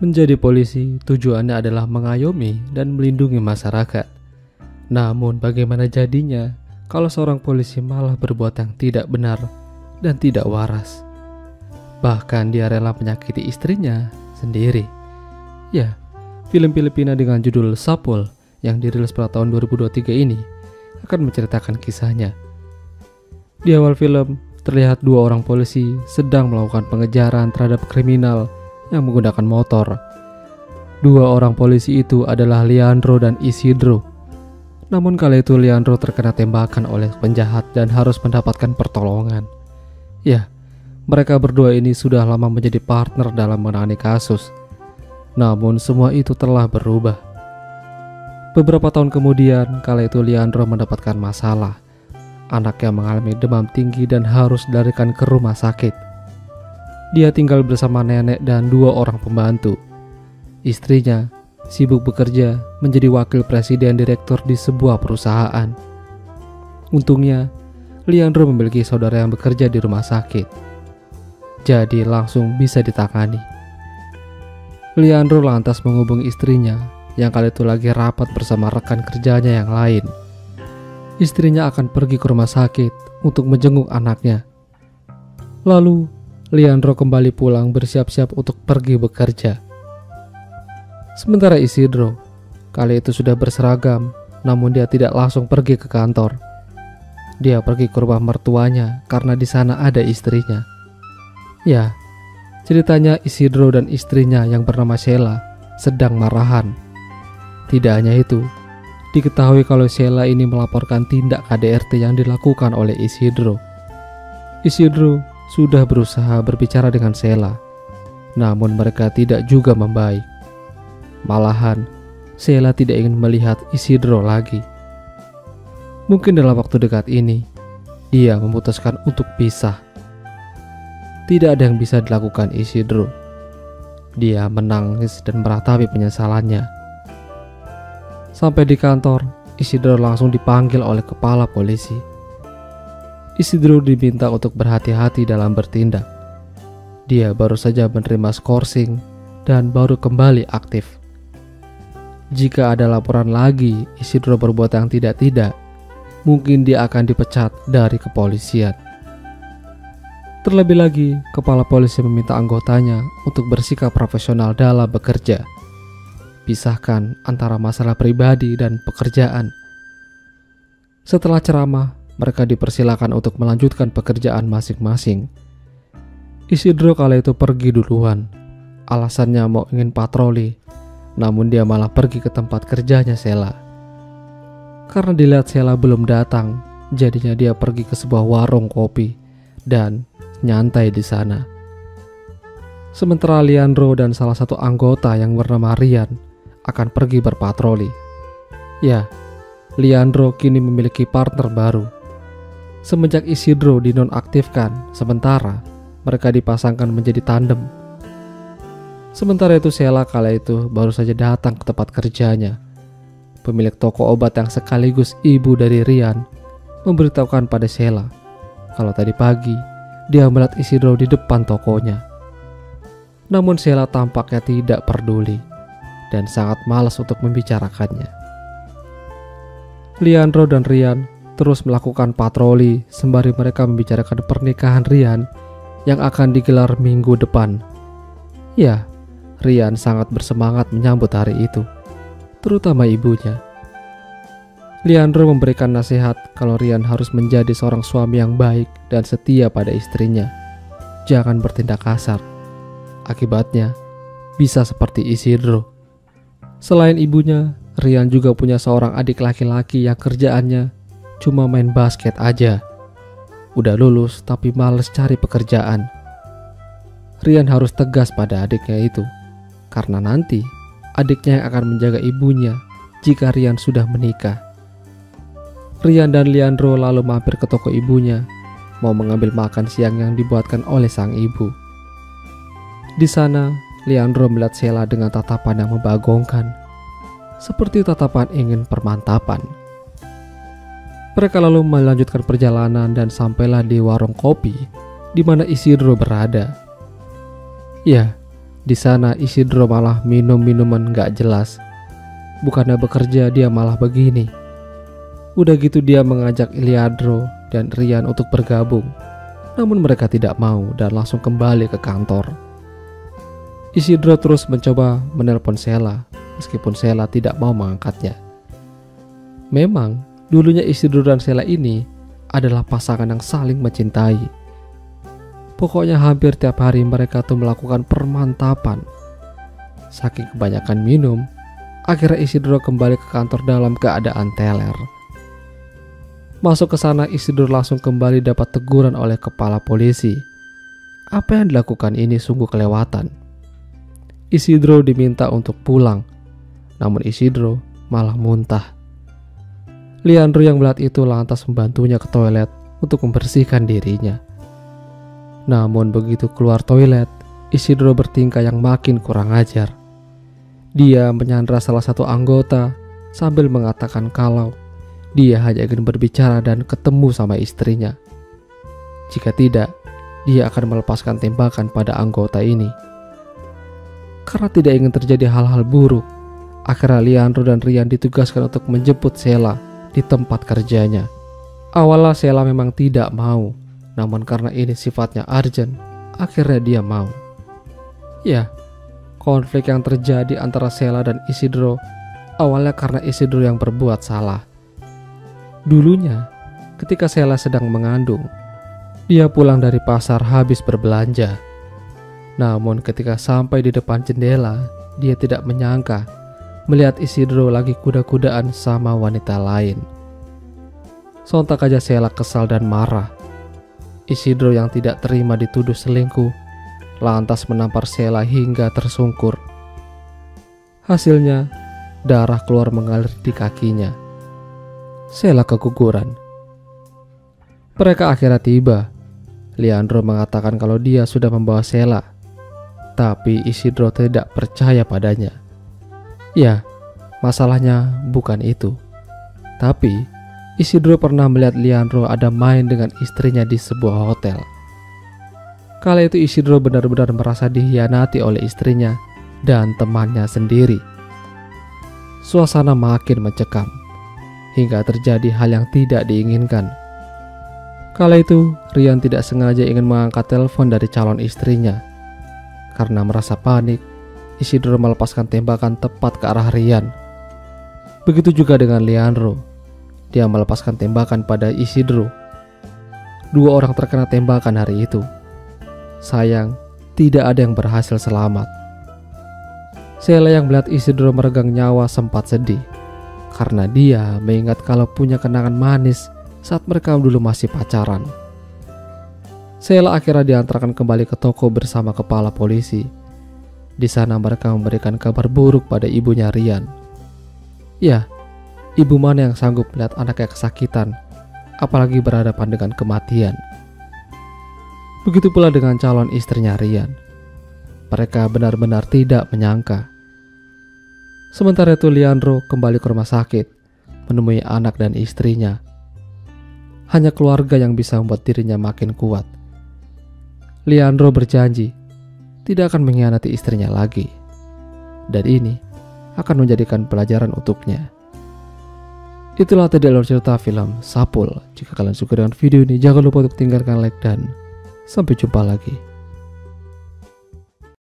Menjadi polisi tujuannya adalah mengayomi dan melindungi masyarakat. Namun bagaimana jadinya kalau seorang polisi malah berbuat yang tidak benar dan tidak waras? Bahkan dia rela menyakiti istrinya sendiri. Ya, film Filipina dengan judul Sapul yang dirilis pada tahun 2023 ini akan menceritakan kisahnya. Di awal film terlihat dua orang polisi sedang melakukan pengejaran terhadap kriminal yang menggunakan motor. Dua orang polisi itu adalah Leandro dan Isidro. Namun kali itu Leandro terkena tembakan oleh penjahat dan harus mendapatkan pertolongan. Ya, mereka berdua ini sudah lama menjadi partner dalam menangani kasus. Namun semua itu telah berubah. Beberapa tahun kemudian, kala itu Leandro mendapatkan masalah. Anaknya mengalami demam tinggi dan harus dilarikan ke rumah sakit. Dia tinggal bersama nenek dan dua orang pembantu. Istrinya sibuk bekerja menjadi wakil presiden direktur di sebuah perusahaan. Untungnya, Leandro memiliki saudara yang bekerja di rumah sakit. Jadi langsung bisa ditangani. Leandro lantas menghubungi istrinya yang kali itu lagi rapat bersama rekan kerjanya yang lain. Istrinya akan pergi ke rumah sakit untuk menjenguk anaknya. Lalu, Leandro kembali pulang bersiap-siap untuk pergi bekerja. Sementara Isidro, kali itu sudah berseragam, namun dia tidak langsung pergi ke kantor. Dia pergi ke rumah mertuanya karena di sana ada istrinya. Ya, ceritanya Isidro dan istrinya yang bernama Sheila sedang marahan. Tidak hanya itu, diketahui kalau Sheila ini melaporkan tindak KDRT yang dilakukan oleh Isidro. Isidro sudah berusaha berbicara dengan Sheila, namun mereka tidak juga membaik. Malahan, Sheila tidak ingin melihat Isidro lagi. Mungkin dalam waktu dekat ini, dia memutuskan untuk pisah. Tidak ada yang bisa dilakukan Isidro. Dia menangis dan meratapi penyesalannya. Sampai di kantor, Isidro langsung dipanggil oleh kepala polisi. Isidro diminta untuk berhati-hati dalam bertindak. Dia baru saja menerima skorsing dan baru kembali aktif. Jika ada laporan lagi Isidro berbuat yang tidak-tidak, mungkin dia akan dipecat dari kepolisian. Terlebih lagi, kepala polisi meminta anggotanya untuk bersikap profesional dalam bekerja. Pisahkan antara masalah pribadi dan pekerjaan. Setelah ceramah, mereka dipersilakan untuk melanjutkan pekerjaan masing-masing. Isidro kala itu pergi duluan. Alasannya mau ingin patroli, namun dia malah pergi ke tempat kerjanya Sheila. Karena dilihat Sheila belum datang, jadinya dia pergi ke sebuah warung kopi dan nyantai di sana. Sementara Leandro dan salah satu anggota yang bernama Rian akan pergi berpatroli. Ya, Leandro kini memiliki partner baru. Semenjak Isidro dinonaktifkan, sementara mereka dipasangkan menjadi tandem. Sementara itu Sheila kala itu baru saja datang ke tempat kerjanya. Pemilik toko obat yang sekaligus ibu dari Rian memberitahukan pada Sheila kalau tadi pagi dia melihat Isidro di depan tokonya. Namun Sheila tampaknya tidak peduli dan sangat malas untuk membicarakannya. Leandro dan Rian terus melakukan patroli sembari mereka membicarakan pernikahan Rian yang akan digelar minggu depan. Ya, Rian sangat bersemangat menyambut hari itu, terutama ibunya. Leandro memberikan nasihat kalau Rian harus menjadi seorang suami yang baik dan setia pada istrinya. Jangan bertindak kasar. Akibatnya, bisa seperti Isidro. Selain ibunya, Rian juga punya seorang adik laki-laki yang kerjaannya cuma main basket aja. Udah lulus tapi males cari pekerjaan. Rian harus tegas pada adiknya itu, karena nanti adiknya yang akan menjaga ibunya jika Rian sudah menikah. Rian dan Leandro lalu mampir ke toko ibunya, mau mengambil makan siang yang dibuatkan oleh sang ibu. Di sana, Leandro melihat Sheila dengan tatapan yang membagongkan, seperti tatapan ingin permantapan. Mereka lalu melanjutkan perjalanan dan sampailah di warung kopi di mana Isidro berada. Ya, Di sana Isidro malah minum minuman gak jelas. Bukannya bekerja, dia malah begini. Udah gitu dia mengajak Leandro dan Rian untuk bergabung. Namun mereka tidak mau dan langsung kembali ke kantor. Isidro terus mencoba menelpon Sheila, meskipun Sheila tidak mau mengangkatnya. Memang dulunya Isidro dan Sheila ini adalah pasangan yang saling mencintai. Pokoknya hampir tiap hari mereka tuh melakukan permantapan. Saking kebanyakan minum, akhirnya Isidro kembali ke kantor dalam keadaan teler. Masuk ke sana, Isidro langsung kembali dapat teguran oleh kepala polisi. Apa yang dilakukan ini sungguh kelewatan. Isidro diminta untuk pulang, namun Isidro malah muntah. Leandro yang melihat itu lantas membantunya ke toilet untuk membersihkan dirinya. Namun begitu keluar toilet, Isidro bertingkah yang makin kurang ajar. Dia menyandra salah satu anggota sambil mengatakan kalau dia hanya ingin berbicara dan ketemu sama istrinya. Jika tidak, dia akan melepaskan tembakan pada anggota ini. Karena tidak ingin terjadi hal-hal buruk, akhirnya Leandro dan Rian ditugaskan untuk menjemput Sheila di tempat kerjanya. Awalnya Sheila memang tidak mau, namun karena ini sifatnya urgent, akhirnya dia mau. Ya, konflik yang terjadi antara Sheila dan Isidro awalnya karena Isidro yang berbuat salah. Dulunya, ketika Sheila sedang mengandung, dia pulang dari pasar habis berbelanja. Namun ketika sampai di depan jendela, dia tidak menyangka melihat Isidro lagi kuda-kudaan sama wanita lain. Sontak aja Sheila kesal dan marah. Isidro yang tidak terima dituduh selingkuh, lantas menampar Sheila hingga tersungkur. Hasilnya, darah keluar mengalir di kakinya. Sheila keguguran. Mereka akhirnya tiba. Leandro mengatakan kalau dia sudah membawa Sheila, tapi Isidro tidak percaya padanya. Ya, masalahnya bukan itu. Tapi Isidro pernah melihat Leandro ada main dengan istrinya di sebuah hotel. Kala itu Isidro benar-benar merasa dikhianati oleh istrinya dan temannya sendiri. Suasana makin mencekam hingga terjadi hal yang tidak diinginkan. Kala itu Rian tidak sengaja ingin mengangkat telepon dari calon istrinya. Karena merasa panik, Isidro melepaskan tembakan tepat ke arah Rian. Begitu juga dengan Leandro. Dia melepaskan tembakan pada Isidro. Dua orang terkena tembakan hari itu. Sayang, tidak ada yang berhasil selamat. Sheila yang melihat Isidro meregang nyawa sempat sedih. Karena dia mengingat kalau punya kenangan manis saat mereka dulu masih pacaran. Sheila akhirnya diantarkan kembali ke toko bersama kepala polisi. Di sana mereka memberikan kabar buruk pada ibunya Rian. Ya, ibu mana yang sanggup melihat anaknya kesakitan, apalagi berhadapan dengan kematian. Begitu pula dengan calon istrinya Rian. Mereka benar-benar tidak menyangka. Sementara itu Leandro kembali ke rumah sakit, menemui anak dan istrinya. Hanya keluarga yang bisa membuat dirinya makin kuat. Leandro berjanji tidak akan mengkhianati istrinya lagi. Dan ini akan menjadikan pelajaran untuknya. Itulah tadi alur cerita film Sapul. Jika kalian suka dengan video ini, jangan lupa untuk tinggalkan like dan sampai jumpa lagi.